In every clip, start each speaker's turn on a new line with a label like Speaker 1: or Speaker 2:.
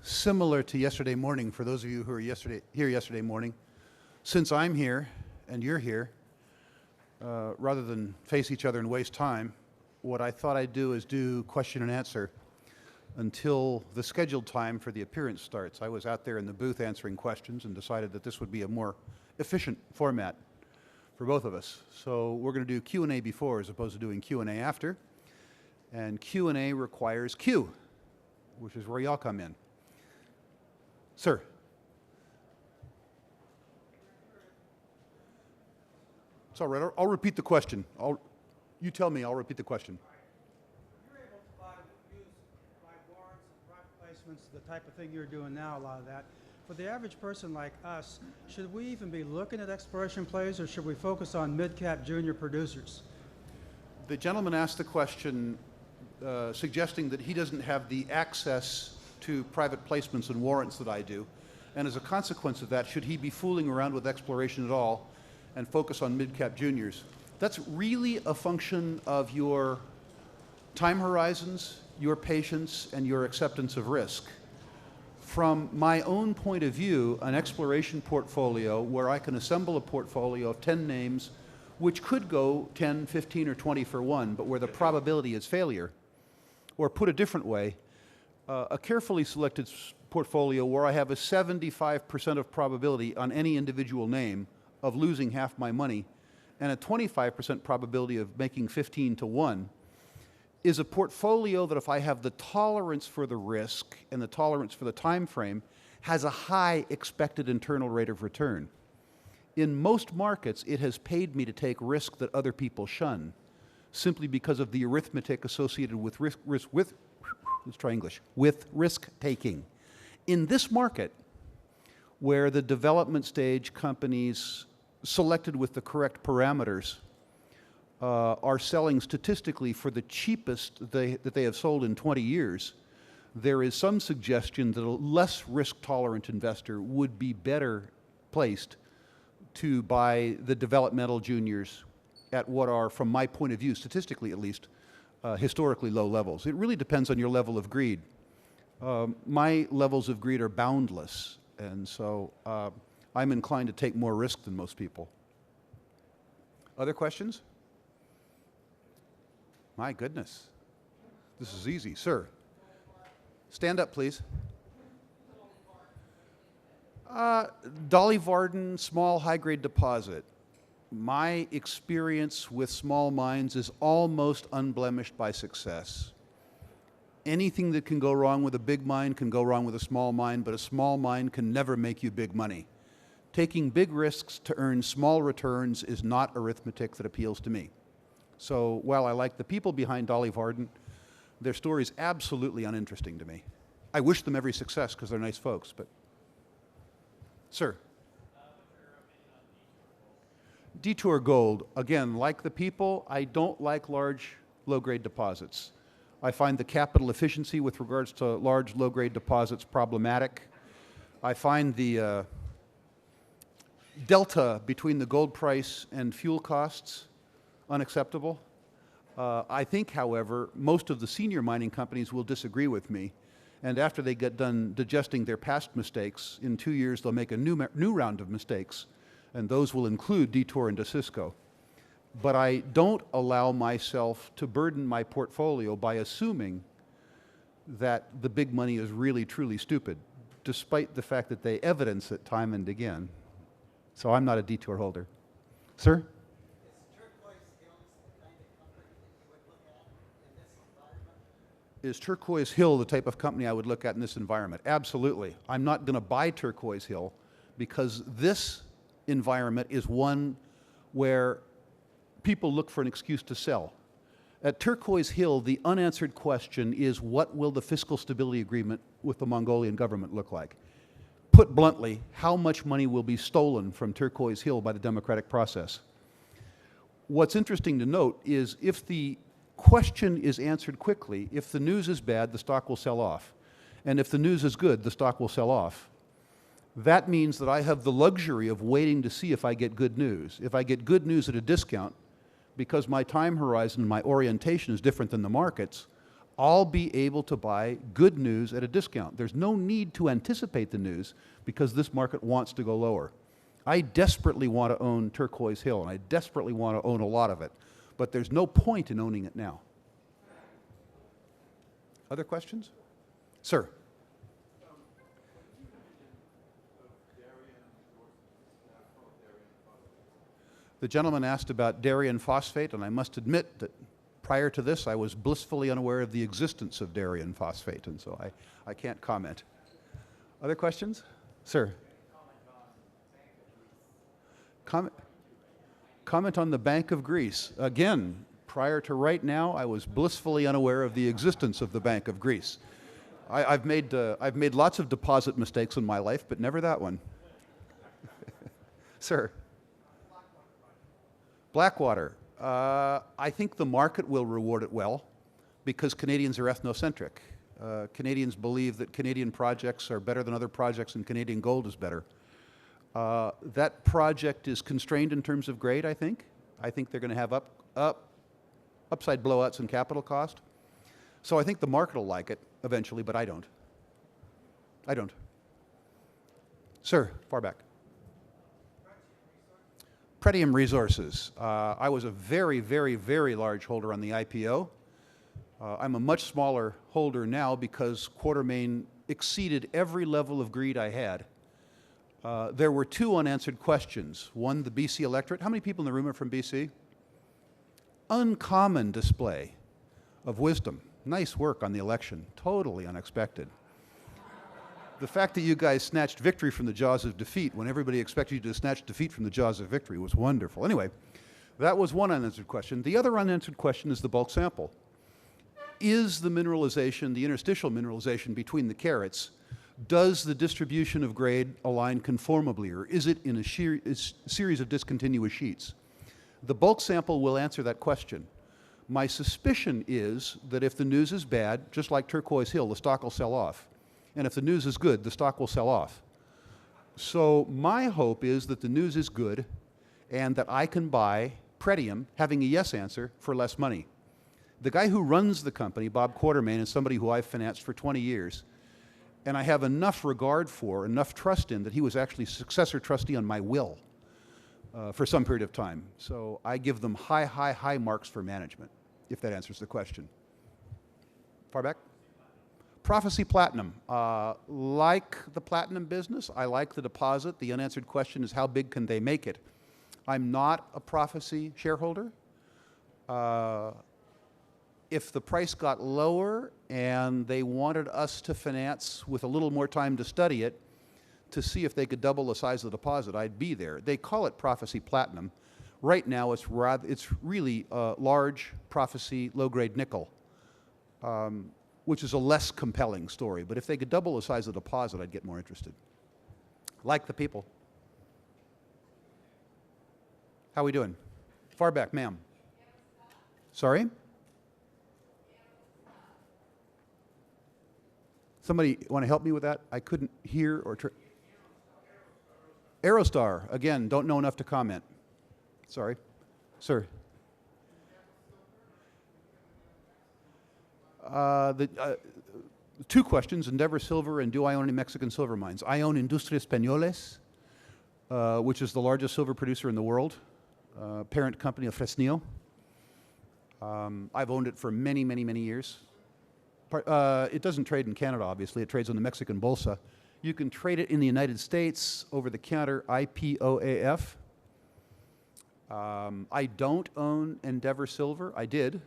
Speaker 1: Similar to yesterday morning, for those of you who were here yesterday morning, since I'm here and you're here, rather than face each other and waste time, what I thought I'd do is do question and answer until the scheduled time for the appearance starts. I was out there in the booth answering questions and decided that this would be a more efficient format for both of us. So we're going to do Q&A before as opposed to doing Q&A after. And Q&A requires Q, which is where y'all come in. Sir. It's all right. I'll repeat the question. You tell me, I'll repeat the question.
Speaker 2: You're able to buy warrants and private placements, the type of thing you're doing now, a lot of that. For the average person like us, should we even be looking at exploration plays, or should we focus on mid-cap junior producers?
Speaker 1: The gentleman asked the question suggesting that he doesn't have the access to private placements and warrants that I do, and as a consequence of that, should he be fooling around with exploration at all and focus on mid-cap juniors? That's really a function of your time horizons, your patience, and your acceptance of risk. From my own point of view, an exploration portfolio where I can assemble a portfolio of 10 names, which could go 10, 15, or 20 for one, but where the probability is failure, or put a different way, a carefully selected portfolio where I have a 75% of probability on any individual name of losing half my money and a 25% probability of making 15 to 1 is a portfolio that, if I have the tolerance for the risk and the tolerance for the time frame, has a high expected internal rate of return. In most markets, it has paid me to take risk that other people shun, simply because of the arithmetic associated with with risk-taking. In this market, where the development stage companies selected with the correct parameters are selling statistically for the cheapest that they have sold in 20 years, there is some suggestion that a less risk-tolerant investor would be better placed to buy the developmental juniors at what are, from my point of view, statistically at least, historically low levels. It really depends on your level of greed. My levels of greed are boundless, and so I'm inclined to take more risk than most people. Other questions? My goodness. This is easy. Sir. Stand up, please. Dolly Varden, small high-grade deposit. My experience with small mines is almost unblemished by success. Anything that can go wrong with a big mine can go wrong with a small mine, but a small mine can never make you big money. Taking big risks to earn small returns is not arithmetic that appeals to me. So while I like the people behind Dolly Varden, their story is absolutely uninteresting to me. I wish them every success because they're nice folks, but... Sir. Detour Gold, again, like the people, I don't like large low-grade deposits. I find the capital efficiency with regards to large low-grade deposits problematic. I find the delta between the gold price and fuel costs unacceptable. I think, however, most of the senior mining companies will disagree with me, and after they get done digesting their past mistakes, in 2 years they'll make a new round of mistakes, and those will include Detour and DeCisco. But I don't allow myself to burden my portfolio by assuming that the big money is really, truly stupid, despite the fact that they evidence it time and again. So I'm not a Detour holder. Sir? Is Turquoise Hill the type of company I would look at in this environment? Absolutely. I'm not going to buy Turquoise Hill because this environment is one where people look for an excuse to sell. At Turquoise Hill, the unanswered question is, what will the fiscal stability agreement with the Mongolian government look like? Put bluntly, how much money will be stolen from Turquoise Hill by the democratic process? What's interesting to note is if the question is answered quickly, if the news is bad, the stock will sell off. And if the news is good, the stock will sell off. That means that I have the luxury of waiting to see if I get good news. If I get good news at a discount, because my time horizon and my orientation is different than the markets, I'll be able to buy good news at a discount. There's no need to anticipate the news because this market wants to go lower. I desperately want to own Turquoise Hill, and I desperately want to own a lot of it, but there's no point in owning it now. Other questions? Sir. The gentleman asked about Darien phosphate, and I must admit that prior to this, I was blissfully unaware of the existence of Darien phosphate, and so I can't comment. Other questions? Sir. Comment on the Bank of Greece. Again, prior to right now, I was blissfully unaware of the existence of the Bank of Greece. I've made lots of deposit mistakes in my life, but never that one. Sir. Blackwater. I think the market will reward it well because Canadians are ethnocentric. Canadians believe that Canadian projects are better than other projects and Canadian gold is better. That project is constrained in terms of grade, I think. I think they're going to have upside blowouts in capital cost. So I think the market will like it eventually, but I don't. I don't. Sir, far back. Pretium Resources. I was a very, very, very large holder on the IPO. I'm a much smaller holder now because Quartermain exceeded every level of greed I had. There were two unanswered questions. One, the BC electorate. How many people in the room are from BC? Uncommon display of wisdom. Nice work on the election. Totally unexpected. The fact that you guys snatched victory from the jaws of defeat when everybody expected you to snatch defeat from the jaws of victory was wonderful. Anyway, that was one unanswered question. The other unanswered question is the bulk sample. Is the mineralization, the interstitial mineralization between the carats, does the distribution of grade align conformably, or is it in a series of discontinuous sheets? The bulk sample will answer that question. My suspicion is that if the news is bad, just like Turquoise Hill, the stock will sell off. And if the news is good, the stock will sell off. So my hope is that the news is good and that I can buy Pretium, having a yes answer, for less money. The guy who runs the company, Bob Quartermain, is somebody who I've financed for 20 years. And I have enough regard for, enough trust in, that he was actually successor trustee on my will for some period of time. So I give them high, high, high marks for management, if that answers the question. Far back? Prophecy Platinum. Like the platinum business, I like the deposit. The unanswered question is how big can they make it? I'm not a Prophecy shareholder. If the price got lower and they wanted us to finance with a little more time to study it to see if they could double the size of the deposit, I'd be there. They call it Prophecy Platinum. Right now, it's really large Prophecy low-grade nickel, which is a less compelling story. But if they could double the size of the deposit, I'd get more interested. Like the people. How are we doing? Far back, ma'am. Sorry? Somebody want to help me with that? I couldn't hear or... Aerostar. Again, don't know enough to comment. Sorry. Sir. Two questions, Endeavor Silver and do I own any Mexican silver mines? I own Industrias Peñoles, which is the largest silver producer in the world, parent company of Fresnillo. I've owned it for many, many, many years. It doesn't trade in Canada, obviously. It trades on the Mexican Bolsa. You can trade it in the United States over-the-counter IPOAF. I don't own Endeavor Silver. I did.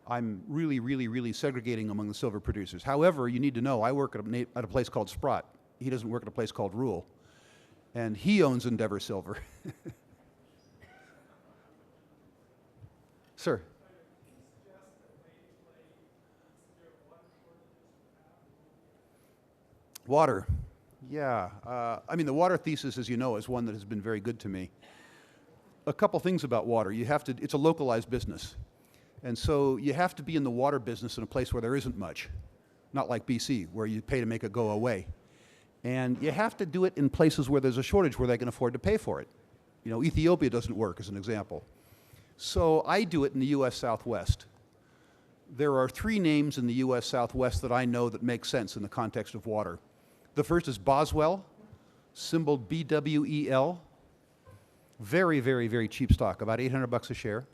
Speaker 1: I'm really, really, really segregating among the silver producers. However, you need to know I work at a place called Sprott. He doesn't work at a place called Rule. And he owns Endeavor Silver. Sir. Water. Yeah. I mean, the water thesis, as you know, is one that has been very good to me. A couple things about water. It's a localized business. And so you have to be in the water business in a place where there isn't much. Not like BC, where you pay to make it go away. And you have to do it in places where there's a shortage where they can afford to pay for it. You know, Ethiopia doesn't work, as an example. So I do it in the U.S. Southwest. There are three names in the U.S. Southwest that I know that make sense in the context of water. The first is Boswell, symboled BWEL. Very, very, very cheap stock, about $800 a share.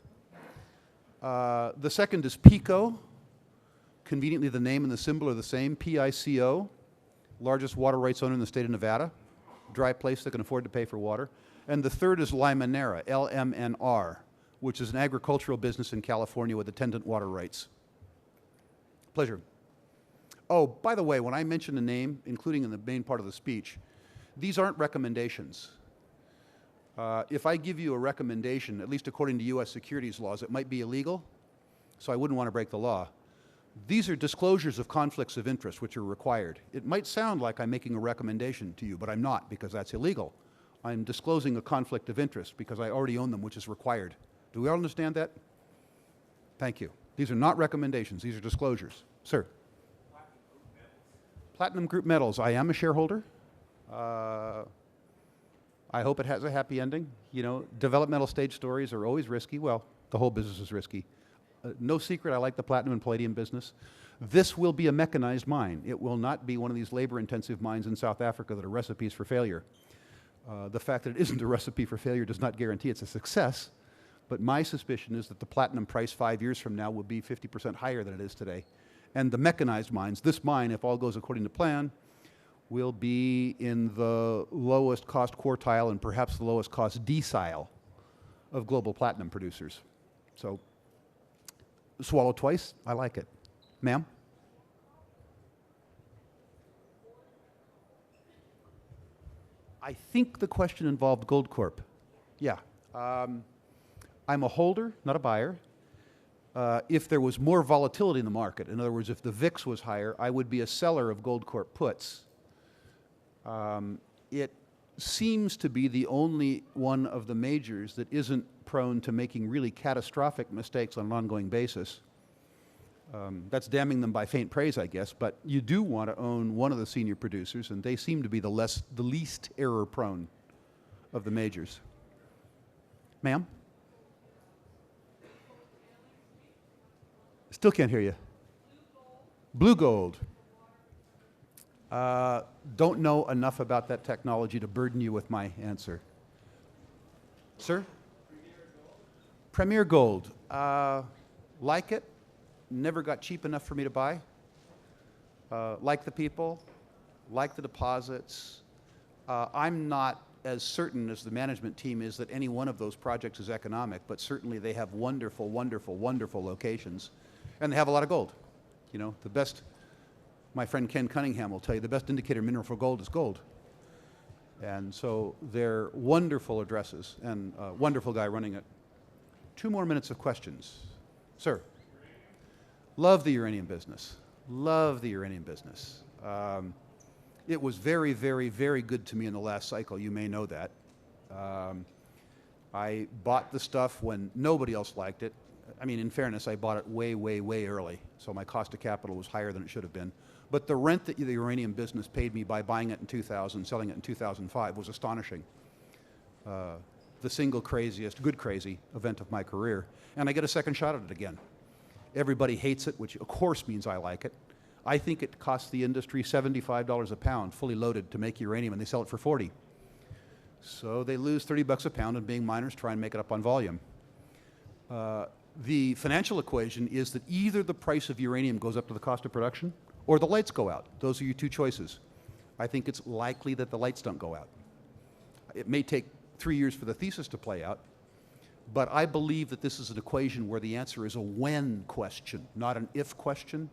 Speaker 1: The second is PICO. Conveniently, the name and the symbol are the same, PICO. Largest water rights owner in the state of Nevada. Dry place that can afford to pay for water. And the third is Limoneira, LMNR, which is an agricultural business in California with attendant water rights. Pleasure. Oh, by the way, when I mention a name, including in the main part of the speech, these aren't recommendations. If I give you a recommendation, at least according to U.S. securities laws, it might be illegal, so I wouldn't want to break the law. These are disclosures of conflicts of interest which are required. It might sound like I'm making a recommendation to you, but I'm not, because that's illegal. I'm disclosing a conflict of interest because I already own them, which is required. Do we all understand that? Thank you. These are not recommendations. These are disclosures. Sir? Platinum Group Metals. I am a shareholder. I hope it has a happy ending. You know, developmental stage stories are always risky. Well, the whole business is risky. No secret, I like the platinum and palladium business. This will be a mechanized mine. It will not be one of these labor-intensive mines in South Africa that are recipes for failure. The fact that it isn't a recipe for failure does not guarantee it's a success, but my suspicion is that the platinum price 5 years from now will be 50% higher than it is today. And the mechanized mines, this mine, if all goes according to plan, will be in the lowest cost quartile and perhaps the lowest cost decile of global platinum producers. So, swallow twice, I like it. Ma'am? I think the question involved Goldcorp. Yeah. I'm a holder, not a buyer. If there was more volatility in the market, in other words, if the VIX was higher, I would be a seller of Goldcorp puts. It seems to be the only one of the majors that isn't prone to making really catastrophic mistakes on an ongoing basis. That's damning them by faint praise, I guess, but you do want to own one of the senior producers, and they seem to be the least error-prone of the majors. Ma'am? Still can't hear you. Blue gold. Don't know enough about that technology to burden you with my answer. Sir? Premier Gold. Like it. Never got cheap enough for me to buy. Like the people. Like the deposits. I'm not as certain as the management team is that any one of those projects is economic, but certainly they have wonderful, wonderful, wonderful locations. And they have a lot of gold. You know, the best, my friend Ken Cunningham will tell you, the best indicator mineral for gold is gold. And so they're wonderful addresses and a wonderful guy running it. 2 more minutes of questions. Sir? Love the uranium business. Love the uranium business. It was very, very, very good to me in the last cycle. You may know that. I bought the stuff when nobody else liked it. I mean, in fairness, I bought it way, way, way early, so my cost of capital was higher than it should have been. But the rent that the uranium business paid me by buying it in 2000, selling it in 2005 was astonishing. The single craziest, good crazy event of my career. And I get a second shot at it again. Everybody hates it, which of course means I like it. I think it costs the industry $75 a pound, fully loaded, to make uranium, and they sell it for $40. So they lose $30 a pound, and being miners try and make it up on volume. The financial equation is that either the price of uranium goes up to the cost of production or the lights go out. Those are your 2 choices. I think it's likely that the lights don't go out. It may take 3 years for the thesis to play out, but I believe that this is an equation where the answer is a when question, not an if question,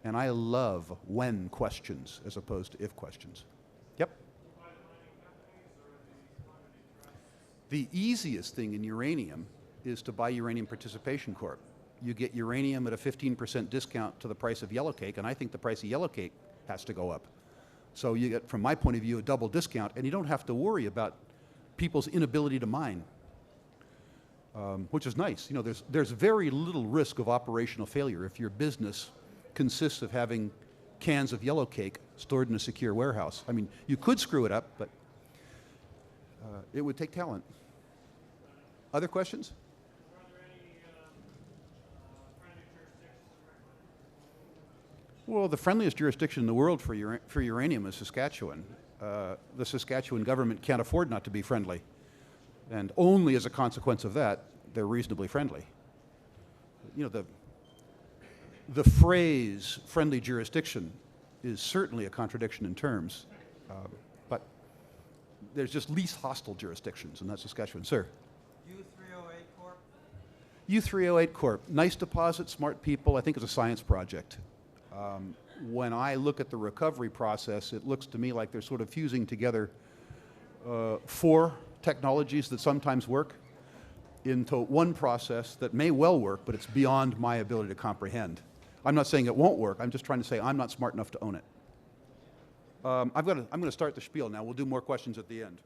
Speaker 1: and I love when questions as opposed to if questions. Yep. The easiest thing in uranium is to buy Uranium Participation Corp. You get uranium at a 15% discount to the price of yellow cake, and I think the price of yellow cake has to go up. So you get, from my point of view, a double discount, and you don't have to worry about people's inability to mine, which is nice. You know, there's very little risk of operational failure if your business consists of having cans of yellow cake stored in a secure warehouse. I mean, you could screw it up, but it would take talent. Other questions?
Speaker 3: Are there any friendly jurisdictions that recommend
Speaker 1: Well, the friendliest jurisdiction in the world for uranium is Saskatchewan. The Saskatchewan government can't afford not to be friendly. And only as a consequence of that, they're reasonably friendly. You know, the phrase friendly jurisdiction is certainly a contradiction in terms, but there's just least hostile jurisdictions, and that's Saskatchewan. Sir?
Speaker 2: U308 Corp.
Speaker 1: U308 Corp. Nice deposit, smart people. I think it's a science project. When I look at the recovery process, it looks to me like they're sort of fusing together 4 technologies that sometimes work into one process that may well work, but it's beyond my ability to comprehend. I'm not saying it won't work. I'm just trying to say I'm not smart enough to own it. I'm going to start the spiel now. We'll do more questions at the end.